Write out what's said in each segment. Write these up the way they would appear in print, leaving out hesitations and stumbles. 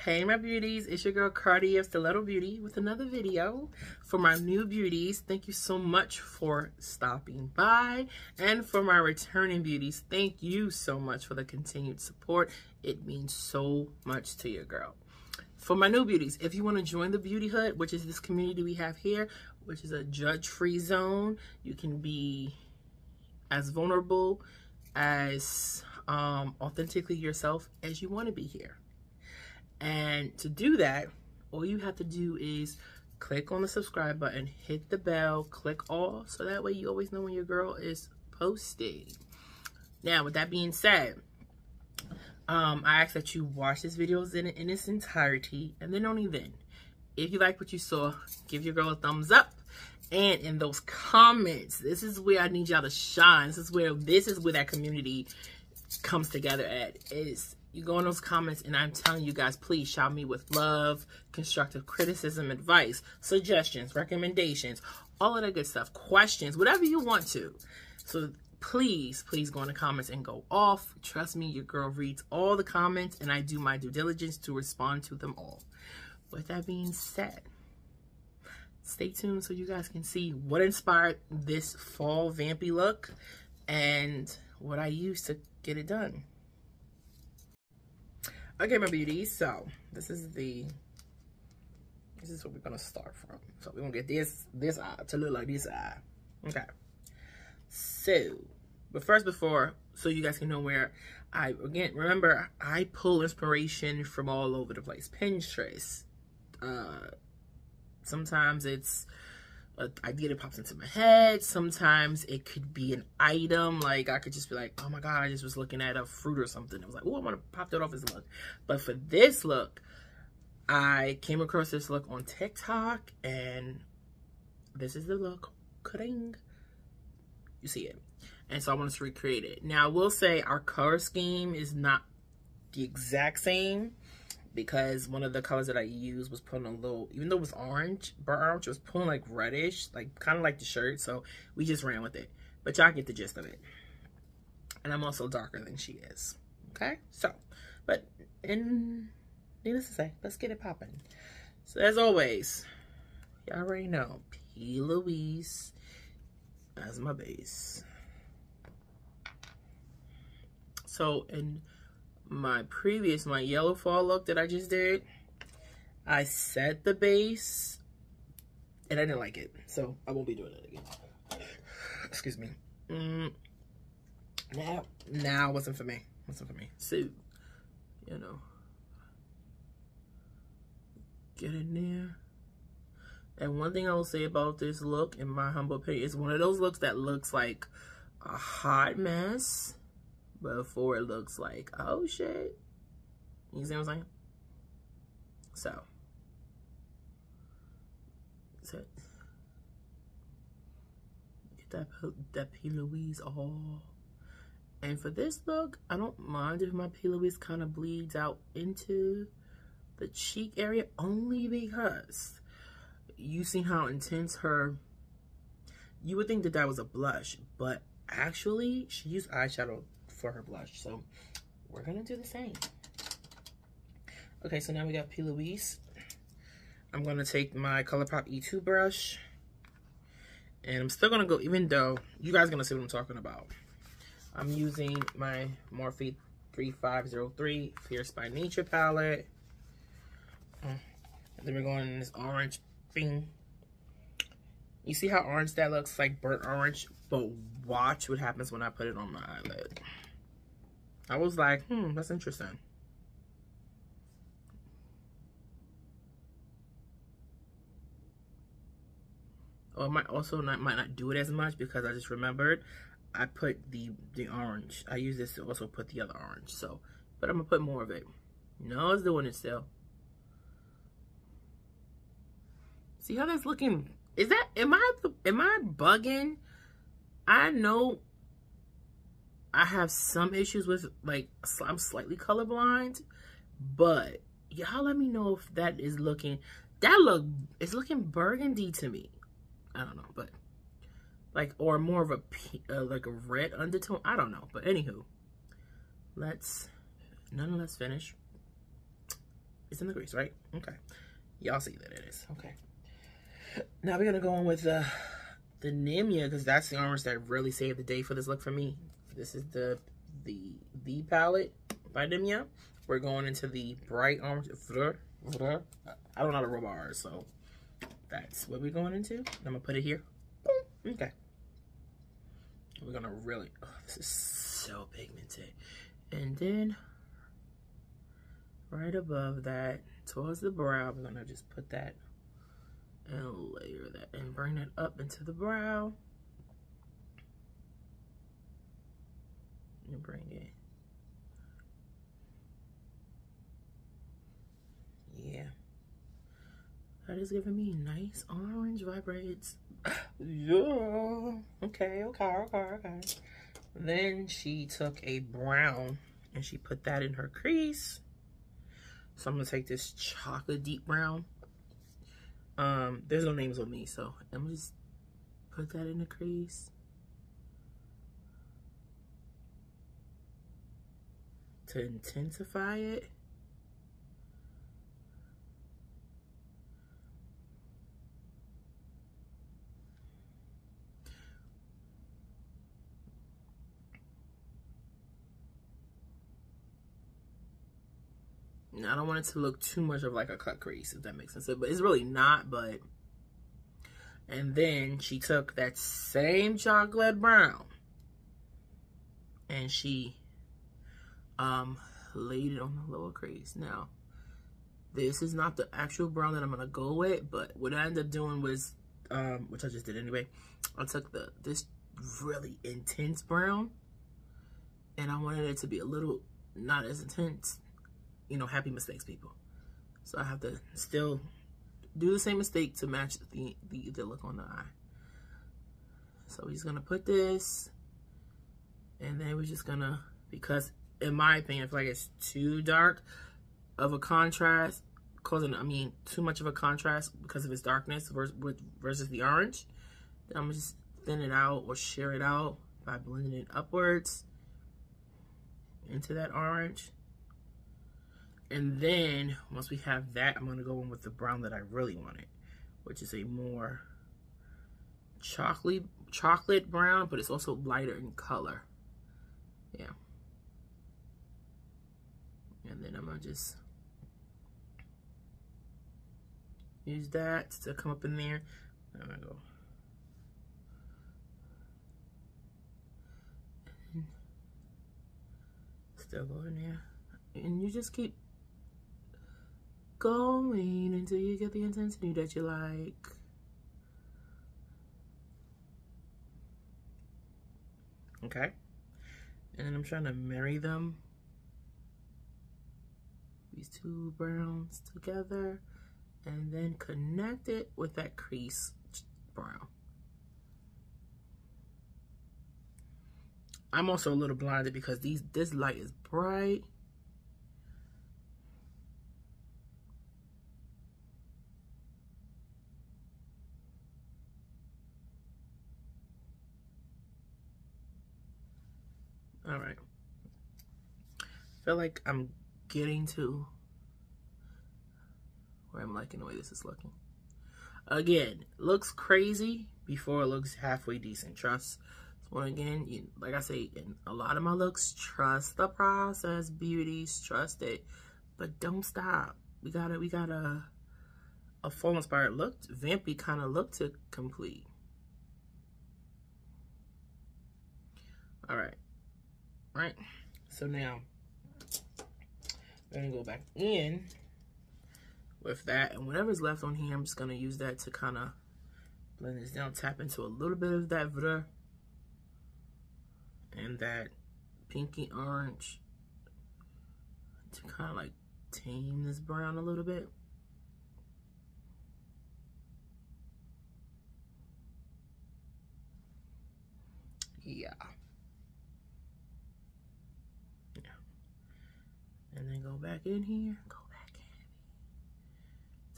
Hey my beauties, it's your girl Cardi of Stiletto Beauty with another video for my new beauties. Thank you so much for stopping by, and for my returning beauties, thank you so much for the continued support. It means so much to your girl. For my new beauties, if you want to join the Beautihood, which is this community we have here, which is a judge-free zone, you can be as vulnerable, as authentically yourself as you want to be here. And to do that, all you have to do is click on the subscribe button, hit the bell, click all, so that way you always know when your girl is posting. Now, with that being said, I ask that you watch this video in its entirety, and then only then, if you like what you saw, give your girl a thumbs up. And in those comments, this is where I need y'all to shine. This is where that community comes together at. You go in those comments, and I'm telling you guys, please shout me with love, constructive criticism, advice, suggestions, recommendations, all of that good stuff, questions, whatever you want to. So please go in the comments and go off. Trust me, your girl reads all the comments, and I do my due diligence to respond to them all. With that being said, stay tuned so you guys can see what inspired this fall vampy look and what I used to get it done. Okay, my beauties, so this is what we're gonna start from. So we're gonna get this eye to look like this eye. Okay. So, but first, so you guys can know where remember, I pull inspiration from all over the place. Pinterest. Sometimes it's an idea that pops into my head. Sometimes it could be an item. Like, I could just be like, oh my God, I just was looking at a fruit or something. I was like, oh, I want to pop that off as a look. But for this look, I came across this look on TikTok, and this is the look. Ka-ding. You see it. And so I wanted to recreate it. Now, I will say our color scheme is not the exact same, because one of the colors that I used was pulling a little, even though it was orange, burnt orange, it was pulling like reddish, like kind of like the shirt. So we just ran with it. But y'all get the gist of it. And I'm also darker than she is. Okay? So, but needless to say, let's get it popping. So as always, y'all already know, P. Louise as my base. So in my yellow fall look that I just did, I set the base and I didn't like it, so I won't be doing it again. Excuse me. Now it wasn't for me. So, you know, get in there. And one thing I will say about this look, in my humble opinion, is one of those looks that looks like a hot mess before it looks like, oh shit. You see what I'm saying? So get that P. Louise all. And for this look, I don't mind if my P. Louise kind of bleeds out into the cheek area, only because you see how intense you would think that was a blush, but actually she used eyeshadow for her blush, so we're gonna do the same. Okay, so now we got P. Louise. I'm gonna take my ColourPop E2 brush, and I'm still gonna go, even though you guys are gonna see what I'm talking about. I'm using my Morphe 3503 Fierce by Nature palette, and then we're going in this orange thing. You see how orange that looks, like burnt orange, but watch what happens when I put it on my eyelid. I was like, that's interesting. Oh, might not do it as much, because I just remembered I put the orange. I use this to also put the other orange. So, but I'm gonna put more of it. No, it's doing it still. See how that's looking? Am I bugging? I know I have some issues with, like, I'm slightly colorblind, but y'all let me know if that is looking, it's looking burgundy to me. I don't know, but like, or more of a like a red undertone. I don't know, but anywho, let's nonetheless finish. It's in the crease, right? Okay. Y'all see that it is. Okay. Now we're gonna go on with the Nimya, because that's the orange that really saved the day for this look for me. This is the palette by Nimya. We're going into the bright orange. I don't know how to roll my R's, so that's what we're going into. I'm gonna put it here. Boom. Okay. We're gonna really, oh, this is so pigmented. And then right above that, towards the brow, we're gonna just put that and layer that and bring it up into the brow. And bring it. Yeah. That is giving me nice orange vibrates. Yeah. Okay. Then she took a brown and she put that in her crease. So I'm gonna take this chocolate deep brown. There's no names on me, so I'm gonna just put that in the crease. To intensify it. I don't want it to look too much of like a cut crease, if that makes sense. But it's really not, but... And then she took that same chocolate brown and she laid it on the lower crease. Now, this is not the actual brown that I'm gonna go with, but what I ended up doing was, which I just did anyway, I took this really intense brown and I wanted it to be a little not as intense. You know, happy mistakes, people. So I have to still do the same mistake to match the look on the eye. So we're just gonna put this, and then we're just gonna, because in my opinion, I feel like it's too dark of a contrast, too much of a contrast because of its darkness versus the orange. Then I'm gonna just thin it out or shear it out by blending it upwards into that orange. And then, once we have that, I'm going to go in with the brown that I really wanted, which is a more chocolate brown, but it's also lighter in color. Yeah. And then I'm going to just use that to come up in there. I'm going to go. And still go in there. And you just keep going until you get the intensity that you like. Okay. And then I'm trying to marry them, these two browns together, and then connect it with that crease brown. I'm also a little blinded because this light is bright. All right. I feel like I'm getting to where I'm liking the way this is looking. Again, looks crazy before it looks halfway decent. Trust. So again, like I say, in a lot of my looks, trust the process, beauties, trust it, but don't stop. We got a full inspired look, vampy kind of look to complete. All right. Right, so now we're gonna go back in with that, and whatever's left on here, I'm just gonna use that to kind of blend this down, tap into a little bit of that vert and that pinky orange to kind of like tame this brown a little bit. Yeah. And then go back in here,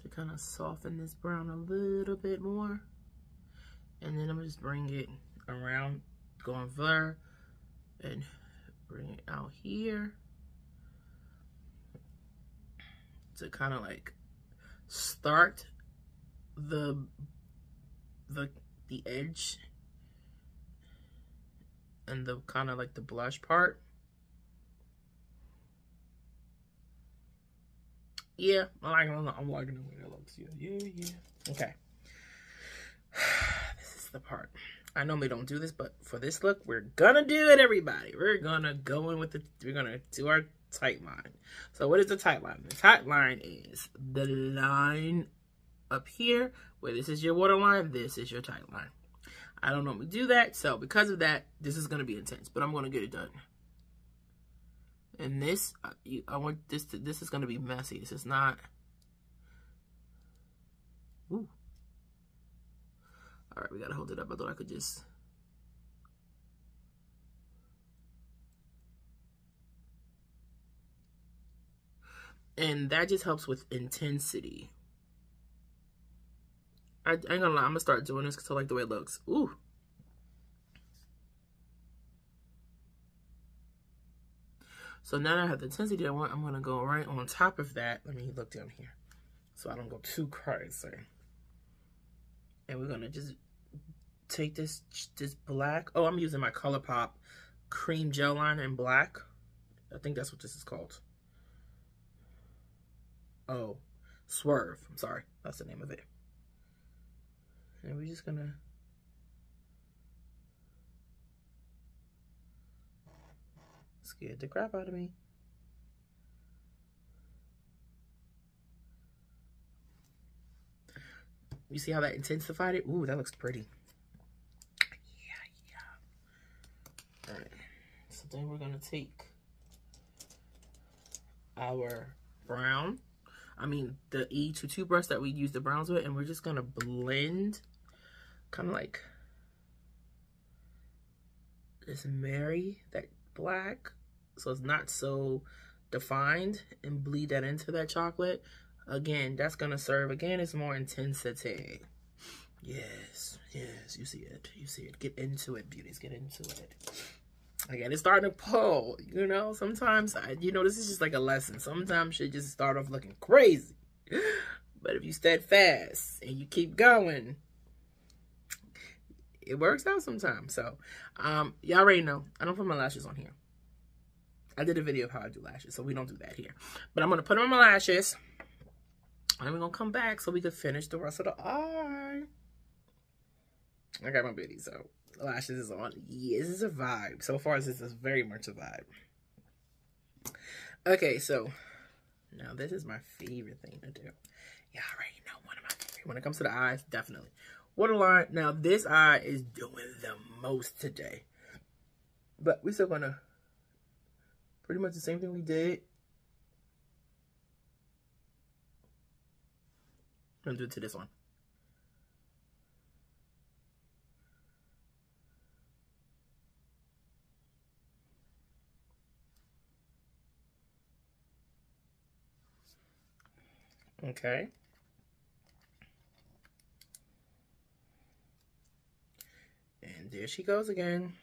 to kind of soften this brown a little bit more. And then I'm gonna just bring it around, going vert, and bring it out here. to kind of like start the edge and the kind of like the blush part. Yeah, I'm liking the way that looks. Yeah. Okay. This is the part. I normally don't do this, but for this look, we're gonna do it, everybody. We're gonna go in with we're gonna do our tight line. So what is the tight line? The tight line is the line up here, where this is your waterline, this is your tight line. I don't normally do that, so because of that, this is gonna be intense, but I'm gonna get it done. And this, I want this to, this is gonna be messy. This is not, ooh. All right, we gotta hold it up. I thought I could just. And that just helps with intensity. I ain't gonna lie, I'm gonna start doing this because I like the way it looks. Ooh. So now that I have the intensity I want, I'm gonna go right on top of that. Let me look down here so I don't go too crazy. And we're gonna just take this black. Oh, I'm using my ColourPop cream gel liner in black. I think that's what this is called. Oh, Swerve. I'm sorry. That's the name of it. And we're just gonna scared the crap out of me. You see how that intensified it? Ooh, that looks pretty. Yeah. All right. So then we're gonna take our brown. I mean, the E22 brush that we use the browns with, and we're just gonna blend, kind of like just marry that black so it's not so defined, and bleed that into that chocolate. Again, that's gonna serve, again, it's more intensity. Yes, you see it, Get into it, beauties, get into it. Again, it's starting to pull, you know, sometimes, this is just like a lesson. Sometimes shit just start off looking crazy. But if you steadfast and you keep going, it works out sometimes. So, y'all already know, I don't put my lashes on here. I did a video of how I do lashes, so we don't do that here. But I'm going to put on my lashes, and we're going to come back so we can finish the rest of the eye. I got my beauty, so the lashes is on. Yeah, this is a vibe. So far, this is very much a vibe. Okay, so now this is my favorite thing to do. Yeah, I already know one of my favorite. When it comes to the eyes, definitely. Waterline. Now, this eye is doing the most today. But we're still going to pretty much the same thing we did. I'm going to do it to this one. Okay. And there she goes again.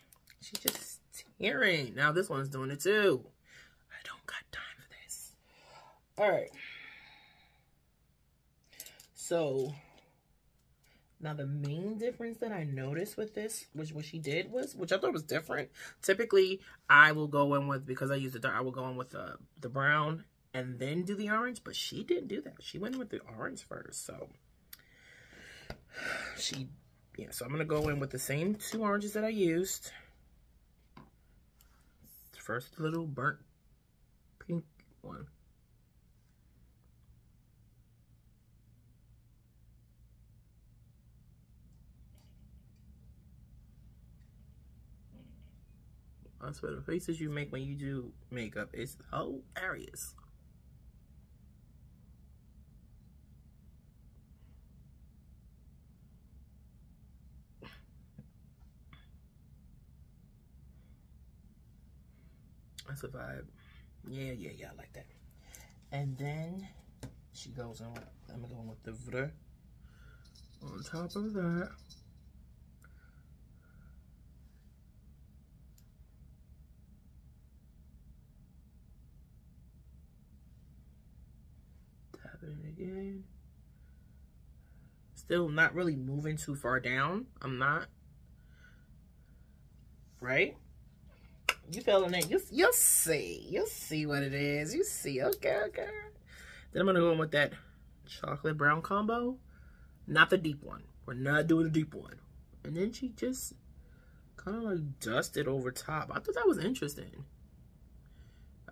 She's just tearing. Now this one's doing it too. I don't got time for this. All right. So now the main difference that I noticed with this, which what she did was, which I thought was different. Typically, I will go in with, because I use the dark, I will go in with the brown and then do the orange, but she didn't do that. She went with the orange first. So so I'm gonna go in with the same two oranges that I used. First little burnt pink one. That's what the faces you make when you do makeup is hilarious. That's a vibe. Yeah, I like that. And then she goes on, I'm going with the vre on top of that. in. Still not really moving too far down. I'm not. Right? You feeling it? You'll see. You'll see what it is. You see. Okay, okay. Then I'm going to go in with that chocolate brown combo. Not the deep one. We're not doing the deep one. And then she just kind of like dusted over top. I thought that was interesting.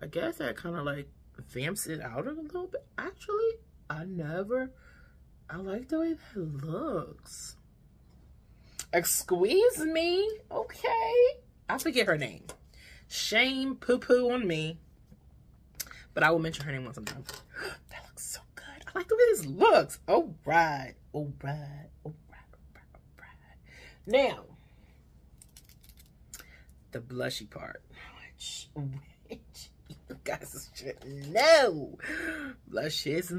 I guess that kind of like vamps it out a little bit. Actually, I like the way that looks. Excuse me. Okay. I forget her name. Shame, poo-poo on me. But I will mention her name once I'm done. That looks so good. I like the way this looks. All right. All right. All right. All right. All right. Now, the blushy part. Which you guys should know. Blush is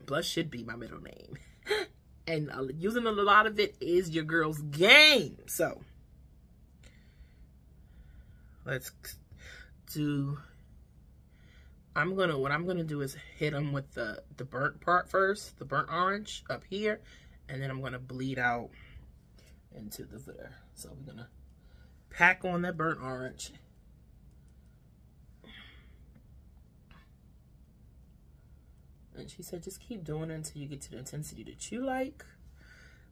blush should be my middle name. And using a lot of it is your girl's game. So, let's do, what I'm gonna do is hit them with the burnt part first, the burnt orange up here, and then I'm gonna bleed out into the there. So we're gonna pack on that burnt orange. And she said, just keep doing it until you get to the intensity that you like,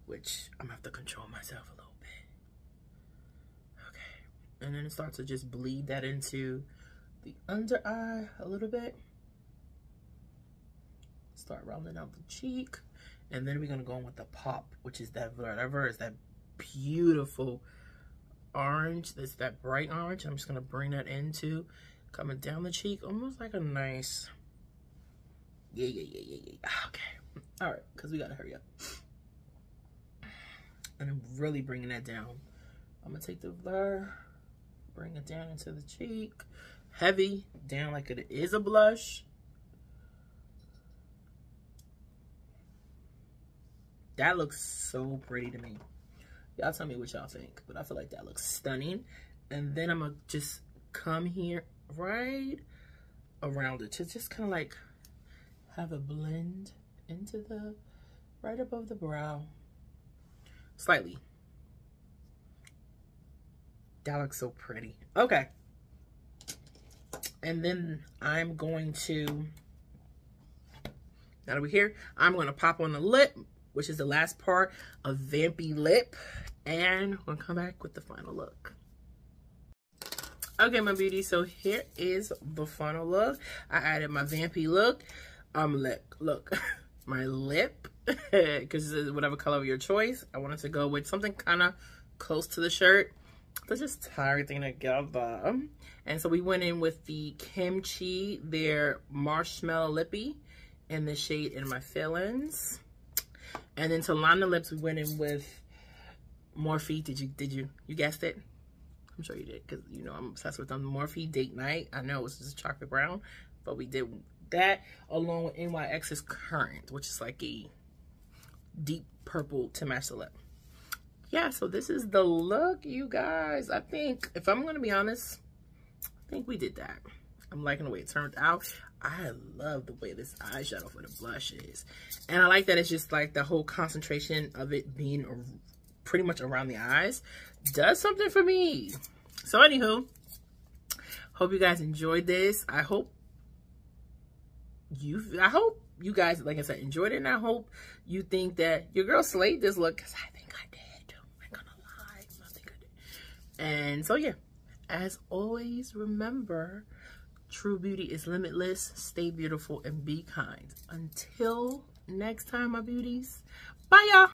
which I'm gonna have to control myself a little bit. Okay. And then it starts to just bleed that into the under eye a little bit. Start rounding out the cheek. And then we're gonna go in with the pop, which is that, whatever is that beautiful orange. That's that bright orange. I'm just gonna bring that into, coming down the cheek, almost like a nice, yeah. Okay. All right, because we gotta hurry up. And I'm really bringing that down. I'm gonna take the blur, bring it down into the cheek, heavy, down like it is a blush. That looks so pretty to me. Y'all tell me what y'all think, but I feel like that looks stunning. And then I'm gonna just come here right around it to just kind of like have a blend into the, right above the brow. Slightly. That looks so pretty. Okay. And then I'm going to, now that we're here, I'm going to pop on the lip, which is the last part of Vampy Lip. And we'll come back with the final look. Okay, my beauty, so here is the final look. I added my Vampy look. Look, my lip, because this is whatever color of your choice. I wanted to go with something kind of close to the shirt. Let's just tie everything together. And so we went in with the Kimchi, their Marshmallow Lippy, in the shade In My Feelings. And then to line the lips, we went in with Morphe. Did you guessed it? I'm sure you did, because you know I'm obsessed with them. Morphe Date Night. I know it was just chocolate brown, but we did that along with NYX's Current, which is like a deep purple to match the lip. Yeah, so this is the look, you guys. I think, if I'm gonna be honest, I think we did that. I'm liking the way it turned out. I love the way this eyeshadow for the blush is. And I like that it's just like the whole concentration of it being pretty much around the eyes does something for me. So anywho, hope you guys enjoyed this. I hope you guys, like I said, enjoyed it, and I hope you think that your girl slayed this look, because I think I did. I'm not gonna lie, I think I did. And so yeah, as always, remember, true beauty is limitless. Stay beautiful and be kind. Until next time, my beauties. Bye, y'all.